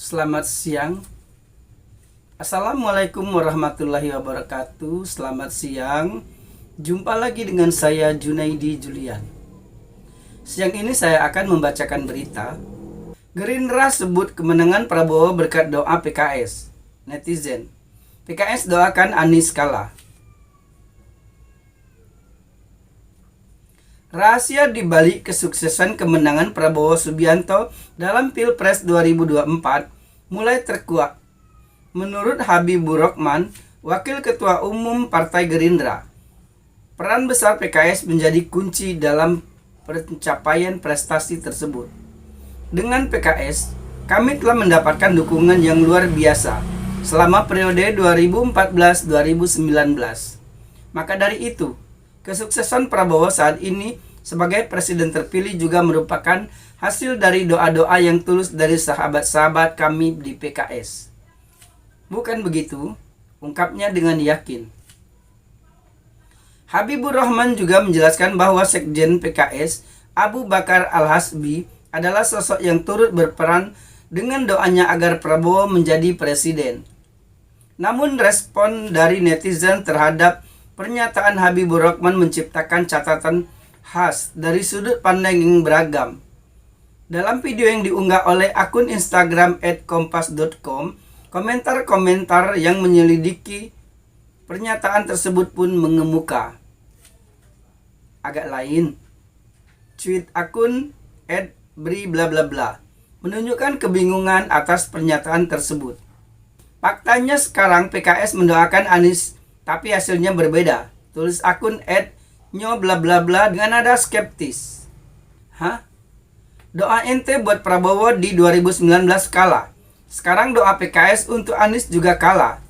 Selamat siang. Assalamualaikum warahmatullahi wabarakatuh. Selamat siang. Jumpa lagi dengan saya Junaidi Julian. Siang ini saya akan membacakan berita. Gerindra sebut kemenangan Prabowo berkat doa PKS. Netizen, PKS doakan Anies kalah. Rahasia di balik kesuksesan kemenangan Prabowo Subianto dalam Pilpres 2024 mulai terkuak. Menurut Habibur Rahman, Wakil Ketua Umum Partai Gerindra, peran besar PKS menjadi kunci dalam pencapaian prestasi tersebut. Dengan PKS, kami telah mendapatkan dukungan yang luar biasa selama periode 2014-2019. Maka dari itu, kesuksesan Prabowo saat ini sebagai presiden terpilih juga merupakan hasil dari doa-doa yang tulus dari sahabat-sahabat kami di PKS. Bukan begitu? Ungkapnya dengan yakin. Habibur Rahman juga menjelaskan bahwa Sekjen PKS, Abu Bakar Al-Hasbi, adalah sosok yang turut berperan dengan doanya agar Prabowo menjadi presiden. Namun respon dari netizen terhadap pernyataan Habibur Rahman menciptakan catatan khas dari sudut pandang yang beragam. Dalam video yang diunggah oleh akun Instagram @kompas.com, komentar-komentar yang menyelidiki pernyataan tersebut pun mengemuka. Agak lain, tweet akun @bri_bla_bla_bla menunjukkan kebingungan atas pernyataan tersebut. Faktanya sekarang PKS mendoakan Anies, tapi hasilnya berbeda. Tulis akun @nyo_bla_bla_bla dengan nada skeptis. Hah? Doa ente buat Prabowo di 2019 kalah. Sekarang doa PKS untuk Anies juga kalah.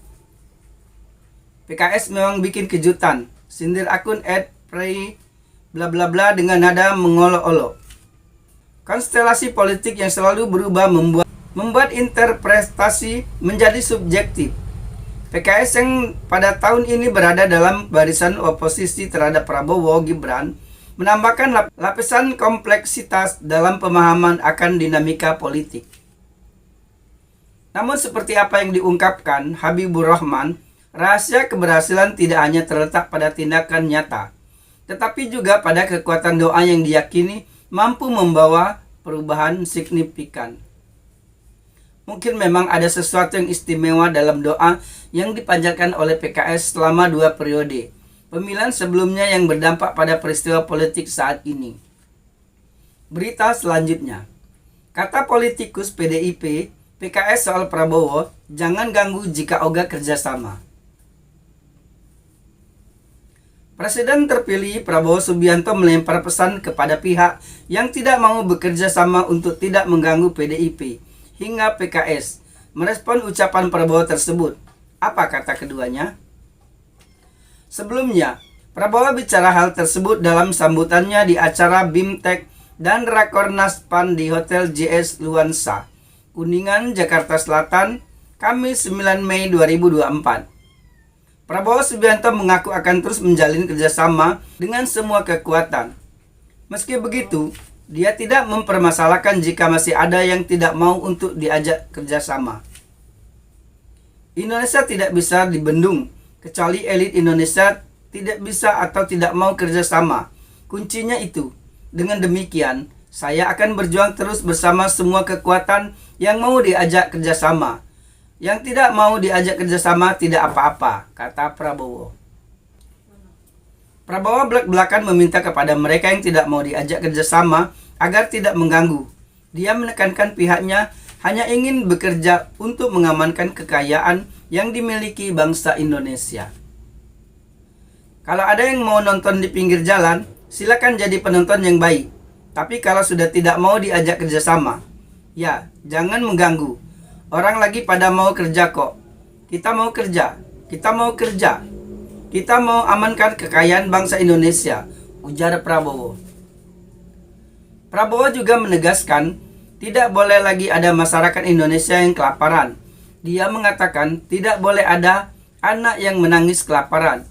PKS memang bikin kejutan. Sindir akun @prey_bla_bla_bla dengan nada mengolok-olok. Konstelasi politik yang selalu berubah membuat interpretasi menjadi subjektif. PKS yang pada tahun ini berada dalam barisan oposisi terhadap Prabowo Gibran menambahkan lapisan kompleksitas dalam pemahaman akan dinamika politik. Namun seperti apa yang diungkapkan Habibur Rahman, rahasia keberhasilan tidak hanya terletak pada tindakan nyata, tetapi juga pada kekuatan doa yang diyakini mampu membawa perubahan signifikan. Mungkin memang ada sesuatu yang istimewa dalam doa yang dipanjatkan oleh PKS selama 2 periode pemilihan sebelumnya yang berdampak pada peristiwa politik saat ini. Berita selanjutnya. Kata politikus PDIP, PKS soal Prabowo, jangan ganggu jika ogah kerjasama. Presiden terpilih Prabowo Subianto melempar pesan kepada pihak yang tidak mau bekerja sama untuk tidak mengganggu PDIP hingga PKS merespon ucapan Prabowo tersebut. Apa kata keduanya? Sebelumnya, Prabowo bicara hal tersebut dalam sambutannya di acara BIMTEK dan Rakornas PAN di Hotel JS Luansa, Kuningan, Jakarta Selatan, Kamis 9 Mei 2024. Prabowo Subianto mengaku akan terus menjalin kerjasama dengan semua kekuatan. Meski begitu, dia tidak mempermasalahkan jika masih ada yang tidak mau untuk diajak kerjasama. Indonesia tidak bisa dibendung, kecuali elit Indonesia tidak bisa atau tidak mau kerjasama. Kuncinya itu. Dengan demikian, saya akan berjuang terus bersama semua kekuatan yang mau diajak kerjasama. Yang tidak mau diajak kerjasama tidak apa-apa, kata Prabowo. Prabowo belak-belakan meminta kepada mereka yang tidak mau diajak kerjasama agar tidak mengganggu. Dia menekankan pihaknya hanya ingin bekerja untuk mengamankan kekayaan yang dimiliki bangsa Indonesia. Kalau ada yang mau nonton di pinggir jalan, silakan jadi penonton yang baik. Tapi kalau sudah tidak mau diajak kerjasama, ya jangan mengganggu. Orang lagi pada mau kerja kok. Kita mau kerja, kita mau kerja. Kita mau amankan kekayaan bangsa Indonesia, ujar Prabowo. Prabowo juga menegaskan, tidak boleh lagi ada masyarakat Indonesia yang kelaparan. Dia mengatakan tidak boleh ada anak yang menangis kelaparan.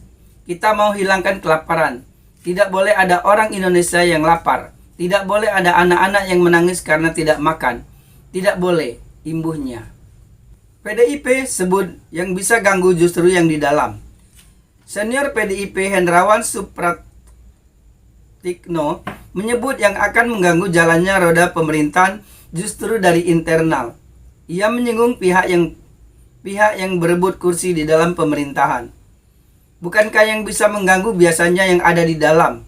Kita mau hilangkan kelaparan. Tidak boleh ada orang Indonesia yang lapar. Tidak boleh ada anak-anak yang menangis karena tidak makan. Tidak boleh. imbuhnya. PDIP sebut yang bisa ganggu justru yang di dalam. Senior PDIP Hendrawan Supratikno menyebut yang akan mengganggu jalannya roda pemerintahan justru dari internal. Ia menyinggung pihak yang berebut kursi di dalam pemerintahan. Bukankah yang bisa mengganggu biasanya yang ada di dalam?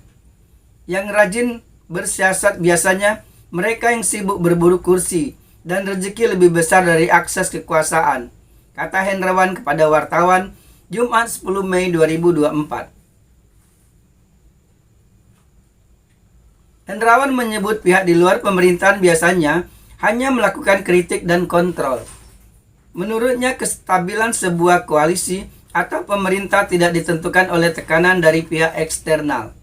Yang rajin bersiasat biasanya mereka yang sibuk berburu kursi dan rezeki lebih besar dari akses kekuasaan, kata Hendrawan kepada wartawan Jumat 10 Mei 2024. Hendrawan menyebut pihak di luar pemerintahan biasanya hanya melakukan kritik dan kontrol. Menurutnya, kestabilan sebuah koalisi atau pemerintah tidak ditentukan oleh tekanan dari pihak eksternal.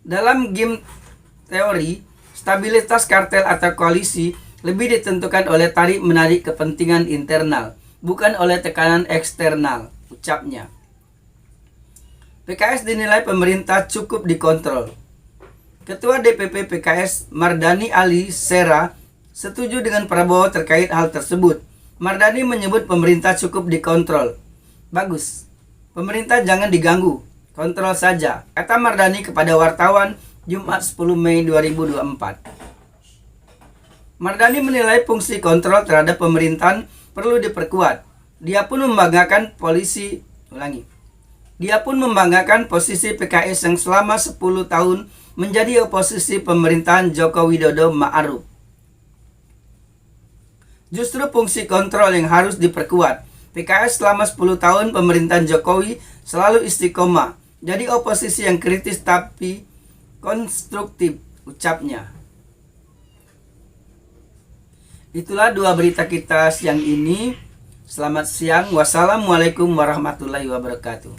Dalam game teori, stabilitas kartel atau koalisi lebih ditentukan oleh tarik-menarik kepentingan internal, bukan oleh tekanan eksternal, ucapnya. PKS dinilai pemerintah cukup dikontrol. Ketua DPP PKS Mardani Ali Sera setuju dengan Prabowo terkait hal tersebut. Mardani menyebut pemerintah cukup dikontrol. Bagus, pemerintah jangan diganggu, kontrol saja, kata Mardani kepada wartawan Jumat 10 Mei 2024. Mardani menilai fungsi kontrol terhadap pemerintahan perlu diperkuat. Dia pun membanggakan posisi PKS yang selama 10 tahun menjadi oposisi pemerintahan Joko Widodo Ma'ruf. Justru fungsi kontrol yang harus diperkuat. PKS selama 10 tahun pemerintahan Jokowi selalu istiqomah, jadi oposisi yang kritis tapi konstruktif, ucapnya. Itulah dua berita kita siang ini. Selamat siang. Wassalamualaikum warahmatullahi wabarakatuh.